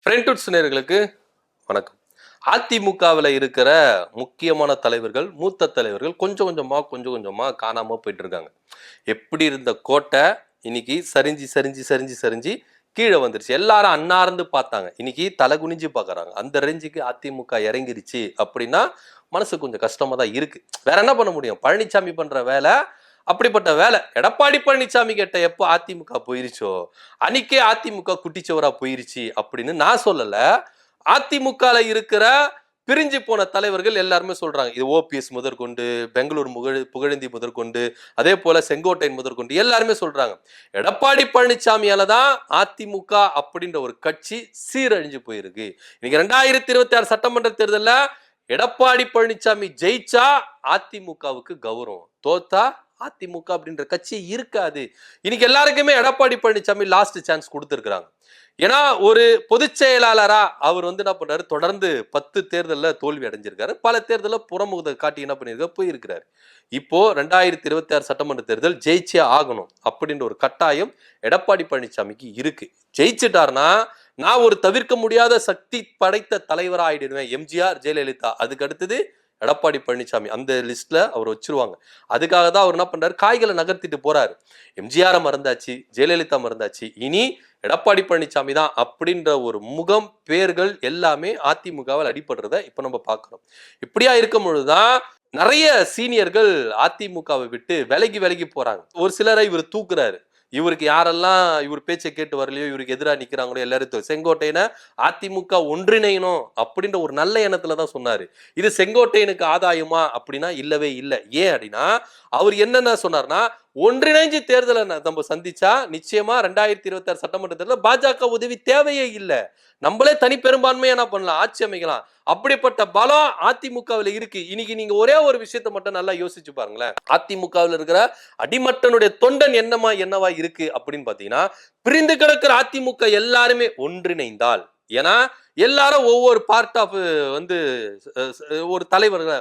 ஃப்ரெண்ட்வுட்ஸ் நேயர்களுக்கு வணக்கம். அதிமுகவில் இருக்கிற முக்கியமான தலைவர்கள், மூத்த தலைவர்கள் கொஞ்சம் கொஞ்சமா காணாம போயிட்டு இருக்காங்க. எப்படி இருந்த கோட்டை இன்னைக்கு சரிஞ்சு கீழே வந்துருச்சு. எல்லாரும் அன்னார்ந்து பார்த்தாங்க. இன்னைக்கு தலை குனிஞ்சு பார்க்கறாங்க. அந்த ரேஞ்சுக்கு அதிமுக இறங்கிருச்சு அப்படின்னா மனசு கொஞ்சம் கஷ்டமா தான் இருக்கு. வேற என்ன பண்ண முடியும்? பழனிசாமி பண்ற வேலை அப்படிப்பட்ட வேலை. எடப்பாடி பழனிசாமி கிட்ட எப்போ அதிமுக போயிருச்சோ அன்னைக்கே அதிமுக குட்டிச்சவரா போயிருச்சு அப்படின்னு நான் சொல்லல. அதிமுக இருக்கிற பிரிஞ்சு போன தலைவர்கள் எல்லாருமே சொல்றாங்க. இது ஓபிஎஸ் முதற்கொண்டு, பெங்களூர் புகழேந்தி முதற்கொண்டு, அதே போல செங்கோட்டையன் முதற்கொண்டு எல்லாருமே சொல்றாங்க. எடப்பாடி பழனிசாமியால தான் அதிமுக அப்படின்ற ஒரு கட்சி சீரழிஞ்சு போயிருக்கு. இன்னைக்கு 2026 சட்டமன்ற தேர்தலில் எடப்பாடி பழனிசாமி ஜெயிச்சா அதிமுகவுக்கு கௌரவம், தோத்தா அதிமுக அப்படின்ற கட்சி இருக்காது. இன்னைக்கு எல்லாருக்குமே எடப்பாடி பழனிசாமி லாஸ்ட் சான்ஸ் கொடுத்துருக்காங்க. ஏன்னா ஒரு பொதுச் செயலாளரா அவர் என்ன பண்றாரு, தொடர்ந்து 10 தேர்தலில் தோல்வி அடைஞ்சிருக்காரு. பல தேர்தலில் புறமுகத்தை காட்டி என்ன பண்ணிருக்காரு, போயிருக்கிறாரு. இப்போ 2026 சட்டமன்ற தேர்தல் ஜெயிச்சே ஆகணும் அப்படின்ற ஒரு கட்டாயம் எடப்பாடி பழனிசாமிக்கு இருக்கு. ஜெயிச்சுட்டாருன்னா நான் ஒரு தவிர்க்க முடியாத சக்தி படைத்த தலைவரா ஆயிடுவேன். எம்ஜிஆர், ஜெயலலிதா, அதுக்கு அடுத்தது எடப்பாடி பழனிசாமி, அந்த லிஸ்ட்ல அவர் வச்சிருவாங்க. அதுக்காக தான் அவர் என்ன பண்றாரு, காய்களை நகர்த்திட்டு போறாரு. எம்ஜிஆரை மறந்தாச்சு, ஜெயலலிதா மறந்தாச்சு, இனி எடப்பாடி பழனிசாமி தான் அப்படின்ற ஒரு முகம், பேர்கள் எல்லாமே அதிமுகவில் அடிபடுறத இப்ப நம்ம பார்க்கிறோம். இப்படியா இருக்கும் பொழுதுதான் நிறைய சீனியர்கள் அதிமுகவை விட்டு விலகி போறாங்க. ஒரு சிலரை இவர் தூக்குறாரு. இவருக்கு யாரெல்லாம் இவர் பேச்சை கேட்டு வரலையோ, இவருக்கு எதிராக நிக்கிறாங்களோ எல்லாரும் செங்கோட்டையனை அதிமுக ஒன்றிணையணும் அப்படின்ற ஒரு நல்ல எண்ணத்துல தான் சொன்னாரு. இது செங்கோட்டையனுக்கு ஆதாயமா அப்படின்னா இல்லவே இல்லை. ஏன் அப்படின்னா அவர் என்னென்ன சொன்னார்னா, ஒன்றிணைஞ்சு தேர்தலை நம்ம சந்திச்சா நிச்சயமா 2026 சட்டமன்ற தேர்தலில் பாஜக உதவி தேவையே இல்லை, நம்மளே தனி பெரும்பான்மையா என்ன பண்ணலாம், ஆட்சி அமைக்கலாம். அப்படிப்பட்ட பலம் அதிமுகவில் இருக்கு. இன்னைக்கு நீங்க ஒரே ஒரு விஷயத்தை மட்டும் நல்லா யோசிச்சு பாருங்களேன். அதிமுகவில் இருக்கிற அடிமட்டனுடைய தொண்டன் என்னவா இருக்கு அப்படின்னு பாத்தீங்கன்னா, பிரிந்து கிடக்கிற அதிமுக எல்லாருமே ஒன்றிணைந்தால், ஏன்னா எல்லாரும் ஒவ்வொரு பார்ட் ஆஃப் ஒரு தலைவர்கள்,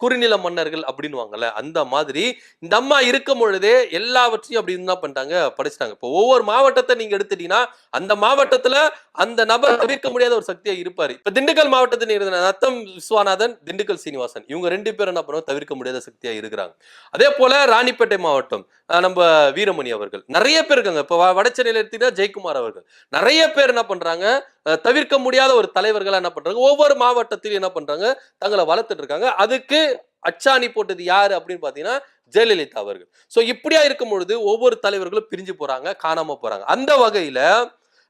குறுநில மன்னர்கள் அப்படின்னுவாங்கல்ல, அந்த மாதிரி இந்த அம்மா இருக்கும் பொழுதே எல்லாவற்றையும் அப்படி என்ன பண்ணிட்டாங்க, படிச்சுட்டாங்க. இப்போ ஒவ்வொரு மாவட்டத்தை நீங்க எடுத்துட்டீங்கன்னா அந்த மாவட்டத்துல அந்த நபர் தவிர்க்க முடியாத ஒரு சக்தியா இருப்பாரு. இப்ப திண்டுக்கல் மாவட்டத்தில் இருந்த நத்தம் விஸ்வநாதன், திண்டுக்கல் சீனிவாசன், இவங்க 2 பேரும் என்ன பண்ணுவாங்க, தவிர்க்க முடியாத சக்தியா இருக்கிறாங்க. அதே போல ராணிப்பேட்டை மாவட்டம் நம்ம வீரமணி அவர்கள், நிறைய பேர் இருக்காங்க. இப்ப வடசென்னையில எடுத்தீங்கன்னா ஜெயக்குமார் அவர்கள், நிறைய பேர் என்ன பண்றாங்க, தவிர்க்க முடியாத ஒரு தலைவர்களா என்ன பண்றாங்க, ஒவ்வொரு மாவட்டத்திலும் என்ன பண்றாங்க, தங்களை வளர்த்துட்டு இருக்காங்க. அதுக்கு அச்சாணி போட்டது யாரு அப்படின்னு பாத்தீங்கன்னா ஜெயலலிதா அவர்கள். சோ இப்படியா இருக்கும் பொழுது ஒவ்வொரு தலைவர்களும் பிரிஞ்சு போறாங்க, காணாம போறாங்க. அந்த வகையில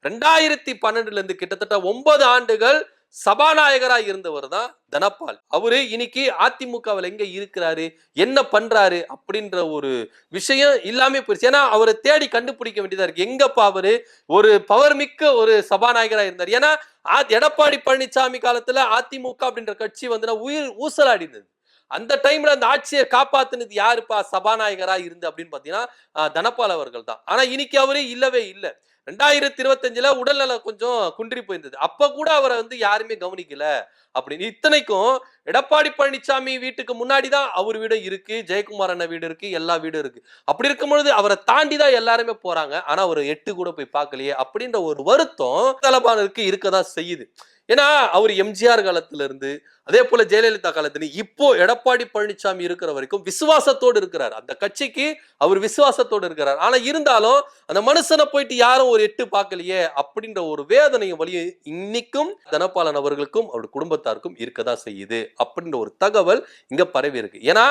2012 இருந்து கிட்டத்தட்ட 9 ஆண்டுகள் சபாநாயகரா இருந்தவர் தான் தனபால். அவரு இன்னைக்கு அதிமுகவில் எங்க இருக்கிறாரு, என்ன பண்றாரு அப்படின்ற ஒரு விஷயம் இல்லாம போயிடுச்சு. ஏன்னா அவரை தேடி கண்டுபிடிக்க வேண்டியதா இருக்கு. எங்கப்பா அவரு ஒரு பவர் மிக்க ஒரு சபாநாயகரா இருந்தார். ஏன்னா எடப்பாடி பழனிசாமி காலத்துல அதிமுக அப்படின்ற கட்சி உயிர் ஊசலாடி இருந்தது. அந்த டைம்ல அந்த ஆட்சியை காப்பாத்துனது யாருப்பா சபாநாயகரா இருந்து அப்படின்னு பாத்தீங்கன்னா தனபால் அவர்கள் தான். ஆனா இன்னைக்கு அவரு இல்லவே இல்லை. 2025 உடல்நல கொஞ்சம் குன்றி போயிருந்தது. அப்ப கூட அவரை யாருமே கவனிக்கல அப்படின்னு. இத்தனைக்கும் எடப்பாடி பழனிசாமி வீட்டுக்கு முன்னாடிதான் அவர் வீடு இருக்கு, ஜெயக்குமார் அண்ணன் வீடு இருக்கு, எல்லா வீடும் இருக்கு. அப்படி இருக்கும் பொழுது அவரை தாண்டி தான் எல்லாருமே போறாங்க. ஆனா ஒரு 8 கூட போய் பார்க்கலையே அப்படின்ற ஒரு வருத்தம் தலபானுக்கு இருக்கதான் செய்யுது. ஏன்னா அவர் எம்ஜிஆர் காலத்துல இருந்து, அதே போல ஜெயலலிதா காலத்துல, இப்போ எடப்பாடி பழனிசாமி இருக்கிற வரைக்கும் விசுவாசத்தோடு இருக்கிறார். அந்த கட்சிக்கு அவர் விசுவாசத்தோடு இருக்கிறார். ஆனா இருந்தாலும் அந்த மனுஷனை போயிட்டு யாரும் ஒரு 8 பார்க்கலையே அப்படின்ற ஒரு வேதனையும் வழியும் இன்னைக்கும் தனபாலன் அவர்களுக்கும் அவருடைய குடும்பத்தாருக்கும் இருக்கதான் செய்யுது அப்படின்ற ஒரு தகவல் இங்க பரவி இருக்கு. ஏன்னா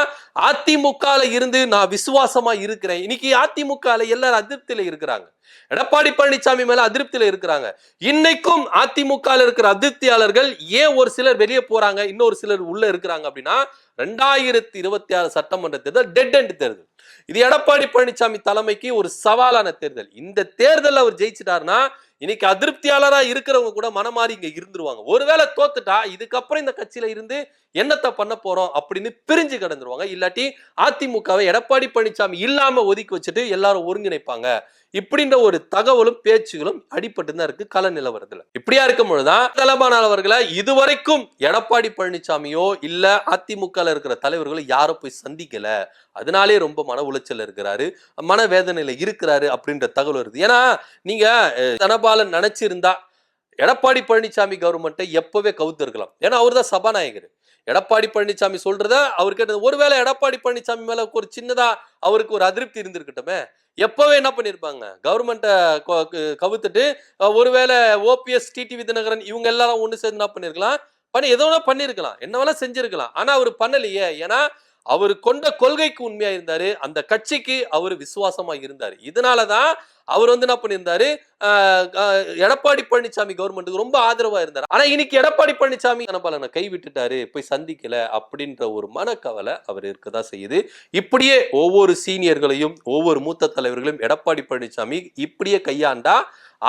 அதிமுக இருந்து நான் விசுவாசமா இருக்கிறேன். இன்னைக்கு அதிமுக எல்லாரும் அதிருப்தியில இருக்கிறாங்க. எடப்பாடி பழனிசாமி மேல அதிருப்தியில இருக்கிறாங்க. இன்னைக்கும் அதிமுக இருக்கிற அதிருப்தியாளர்கள் ஏன் ஒரு சிலர் வெளியே போறாங்க, இன்னொரு சிலர் உள்ள இருக்கிறாங்க அப்படின்னா, 2026 சட்டமன்ற தேர்தல் டெட் எண்ட் தேர்தல். இது எடப்பாடி பழனிசாமி தலைமைக்கு ஒரு சவாலான தேர்தல். இந்த தேர்தல் அவர் ஜெயிச்சிட்டாருன்னா இன்னைக்கு அதிருப்தியாளரா இருக்கிறவங்க கூட மனமாறி இங்க இருந்துருவாங்க. ஒருவேளை தோத்துட்டா இதுக்கப்புறம் இந்த கட்சியில இருந்து என்னத்தை பண்ண போறோம் அப்படின்னு பிரிஞ்சு கிடந்துருவாங்க. இல்லாட்டி அதிமுகவை எடப்பாடி பழனிசாமி இல்லாம ஒதுக்கி வச்சுட்டு எல்லாரும் ஒருங்கிணைப்பாங்க. இப்படின்ற ஒரு தகவலும் பேச்சுகளும் அடிபட்டு தான் இருக்கு கள நிலவரத்துல. இப்படியா இருக்கும் பொழுதுதான் தலபானால் அவர்களை இதுவரைக்கும் எடப்பாடி பழனிசாமியோ இல்ல அதிமுக இருக்கிற தலைவர்களோ யாரும் போய் சந்திக்கல. அதனாலே ரொம்ப மன உளைச்சல் இருக்கிறாரு, மன வேதனையில இருக்கிறாரு அப்படின்ற தகவல் வருது. ஏன்னா நீங்க தனபாலன் நினைச்சிருந்தா எடப்பாடி பழனிசாமி கவர்மெண்ட்டை எப்பவே கவுத்து இருக்கலாம். ஏன்னா அவர் தான் சபாநாயகர். எடப்பாடி பழனிசாமி சொல்றத அவருக்கு ஒருவேளை எடப்பாடி பழனிசாமி மேல ஒரு சின்னதா அவருக்கு ஒரு அதிருப்தி இருந்திருக்கட்டுமே, எப்பவே என்ன பண்ணிருப்பாங்க, கவர்மெண்ட்டை கவுத்துட்டு ஒருவேளை ஓபிஎஸ், டிடிவி தினகரன் இவங்க எல்லாரும் ஒண்ணு சேர்ந்து என்ன பண்ணிருக்கலாம், எதோ பண்ணிருக்கலாம், என்ன வேணா செஞ்சிருக்கலாம். ஆனா அவர் பண்ணலையே. ஏன்னா அவர் கொண்ட கொள்கைக்கு உண்மையா இருந்தாரு, அந்த கட்சிக்கு அவர் விசுவாசமா இருந்தாரு. இதனாலதான் அவர் என்ன பண்ணியிருந்தாரு, எடப்பாடி பழனிசாமி கவர்மெண்ட்டுக்கு ரொம்ப ஆதரவா இருந்தார். ஆனா இன்னைக்கு எடப்பாடி பழனிசாமி தனபாலனை கைவிட்டுட்டாரு, போய் சந்திக்கல அப்படின்ற ஒரு மனக்கவலை அவர் இருக்கதான் செய்யுது. இப்படியே ஒவ்வொரு சீனியர்களையும் ஒவ்வொரு மூத்த தலைவர்களையும் எடப்பாடி பழனிசாமி இப்படியே கையாண்டா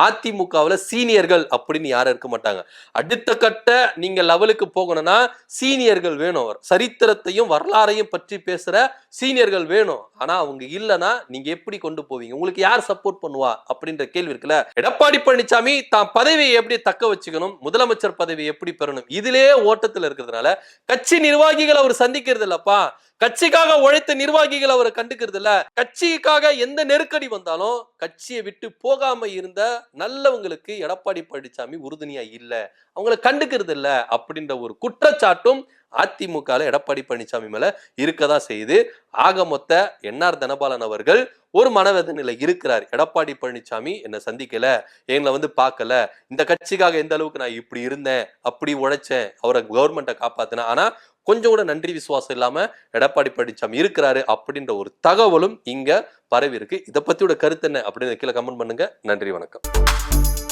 அதிமுகவில் சீனியர்கள் அப்படின்னு யாரும் இருக்க மாட்டாங்க. அடுத்த கட்ட நீங்க லெவலுக்கு போகணும்னா சீனியர்கள் வேணும். சரித்திரத்தையும் வரலாறையும் பற்றி பேசுற சீனியர்கள் வேணும். ஆனா அவங்க இல்லைன்னா நீங்க எப்படி கொண்டு போவீங்க? உங்களுக்கு யார் சப்போர்ட் பண்ணுவா அப்படின்ற கேள்வி இருக்குல்ல. எடப்பாடி பழனிசாமி தான் பதவியை எப்படி தக்க வச்சுக்கணும், முதலமைச்சர் பதவியை எப்படி பெறணும், இதிலேயே ஓட்டத்தில் இருக்கிறதுனால கட்சி நிர்வாகிகள் அவர் சந்திக்கிறது இல்லப்பா. கட்சிக்காக உழைத்த நிர்வாகிகள் அவரை கண்டுக்கிறது இல்ல. கட்சிக்காக எந்த நெருக்கடி வந்தாலும் கட்சியை விட்டு போகாம இருந்த நல்லவங்களுக்கு எடப்பாடி பழனிசாமி உறுதுணையா இல்ல, அவங்களை கண்டுக்கிறது இல்ல அப்படின்ற ஒரு குற்றச்சாட்டும் அதிமுக எடப்பாடி பழனிசாமி மேல இருக்கதான் செய்யுது. ஆக மொத்த என்ஆர் தனபாலன் அவர்கள் ஒரு மனவேதனையில இருக்கிறார். எடப்பாடி பழனிசாமி என்னை சந்திக்கல, எங்களை பார்க்கல, இந்த கட்சிக்காக எந்த அளவுக்கு நான் இப்படி இருந்தேன், அப்படி உழைச்சேன், அவரை கவர்மெண்ட்டை காப்பாத்தினேன், ஆனா கொஞ்சம் கூட நன்றி விசுவாசம் இல்லாம எடப்பாடி பழனிசாமி இருக்கிறாரு அப்படின்ற ஒரு தகவலும் இங்க பரவி இருக்கு. இதை பத்தியோட கருத்து என்ன அப்படின்னு கீழே கமெண்ட் பண்ணுங்க. நன்றி, வணக்கம்.